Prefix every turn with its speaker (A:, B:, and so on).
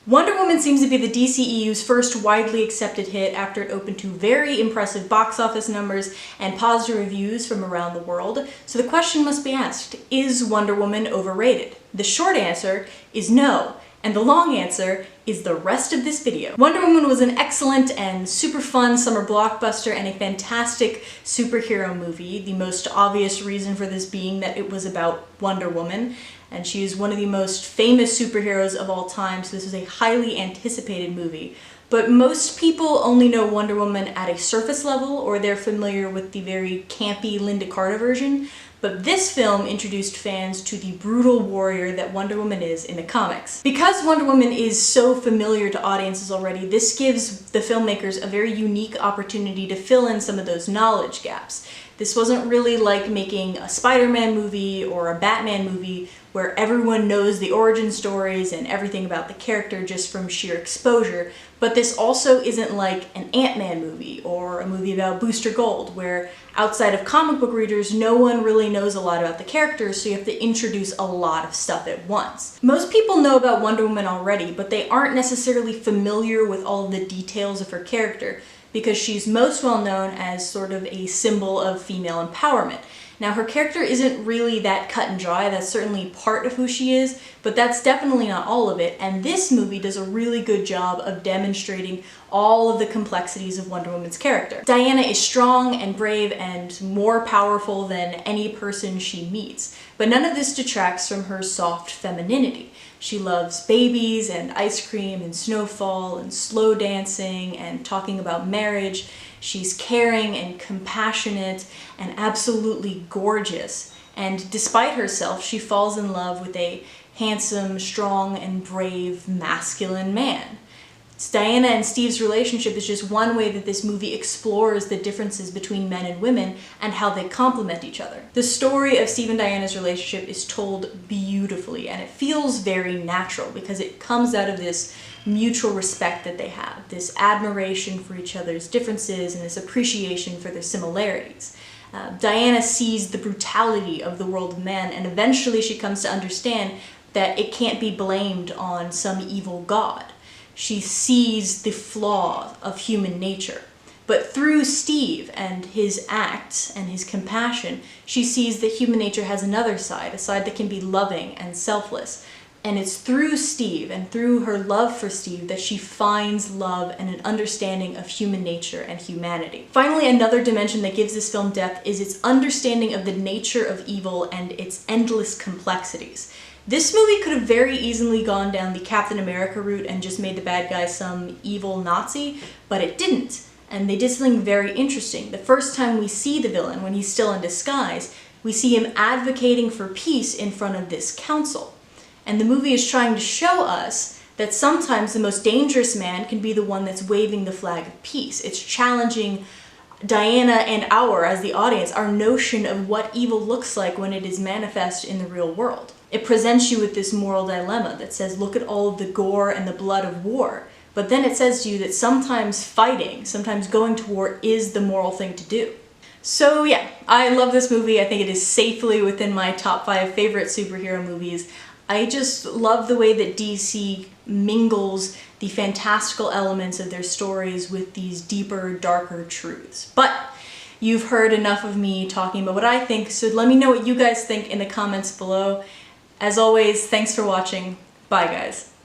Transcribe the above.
A: Wonder Woman seems to be the DCEU's first widely accepted hit after it opened to very impressive box office numbers and positive reviews from around the world. So the question must be asked, is Wonder Woman overrated? The short answer is no, and the long answer is the rest of this video. Wonder Woman was an excellent and super fun summer blockbuster and a fantastic superhero movie, the most obvious reason for this being that it was about Wonder Woman, and she is one of the most famous superheroes of all time, so this is a highly anticipated movie. But most people only know Wonder Woman at a surface level, or they're familiar with the very campy Linda Carter version. But this film introduced fans to the brutal warrior that Wonder Woman is in the comics. Because Wonder Woman is so familiar to audiences already, this gives the filmmakers a very unique opportunity to fill in some of those knowledge gaps. This wasn't really like making a Spider-Man movie or a Batman movie where everyone knows the origin stories and everything about the character just from sheer exposure, but this also isn't like an Ant-Man movie or a movie about Booster Gold, where outside of comic book readers, no one really knows a lot about the characters, so you have to introduce a lot of stuff at once. Most people know about Wonder Woman already, but they aren't necessarily familiar with all of the details of her character, because she's most well known as sort of a symbol of female empowerment. Now, her character isn't really that cut and dry, that's certainly part of who she is, but that's definitely not all of it, and this movie does a really good job of demonstrating all of the complexities of Wonder Woman's character. Diana is strong and brave and more powerful than any person she meets, but none of this detracts from her soft femininity. She loves babies and ice cream and snowfall and slow dancing and talking about marriage. She's caring and compassionate and absolutely gorgeous. And despite herself, she falls in love with a handsome, strong, and brave masculine man. Diana and Steve's relationship is just one way that this movie explores the differences between men and women and how they complement each other. The story of Steve and Diana's relationship is told beautifully, and it feels very natural because it comes out of this mutual respect that they have, this admiration for each other's differences and this appreciation for their similarities. Diana sees the brutality of the world of men, and eventually she comes to understand that it can't be blamed on some evil god. She sees the flaw of human nature. But through Steve and his acts and his compassion, she sees that human nature has another side, a side that can be loving and selfless. And it's through Steve and through her love for Steve that she finds love and an understanding of human nature and humanity. Finally, another dimension that gives this film depth is its understanding of the nature of evil and its endless complexities. This movie could have very easily gone down the Captain America route and just made the bad guy some evil Nazi, but it didn't. And they did something very interesting. The first time we see the villain, when he's still in disguise, we see him advocating for peace in front of this council. And the movie is trying to show us that sometimes the most dangerous man can be the one that's waving the flag of peace. It's challenging Diana and as the audience, our notion of what evil looks like when it is manifest in the real world. It presents you with this moral dilemma that says, look at all of the gore and the blood of war. But then it says to you that sometimes fighting, sometimes going to war is the moral thing to do. So yeah, I love this movie. I think it is safely within my top 5 favorite superhero movies. I just love the way that DC mingles the fantastical elements of their stories with these deeper, darker truths. But you've heard enough of me talking about what I think, so let me know what you guys think in the comments below. As always, thanks for watching. Bye, guys.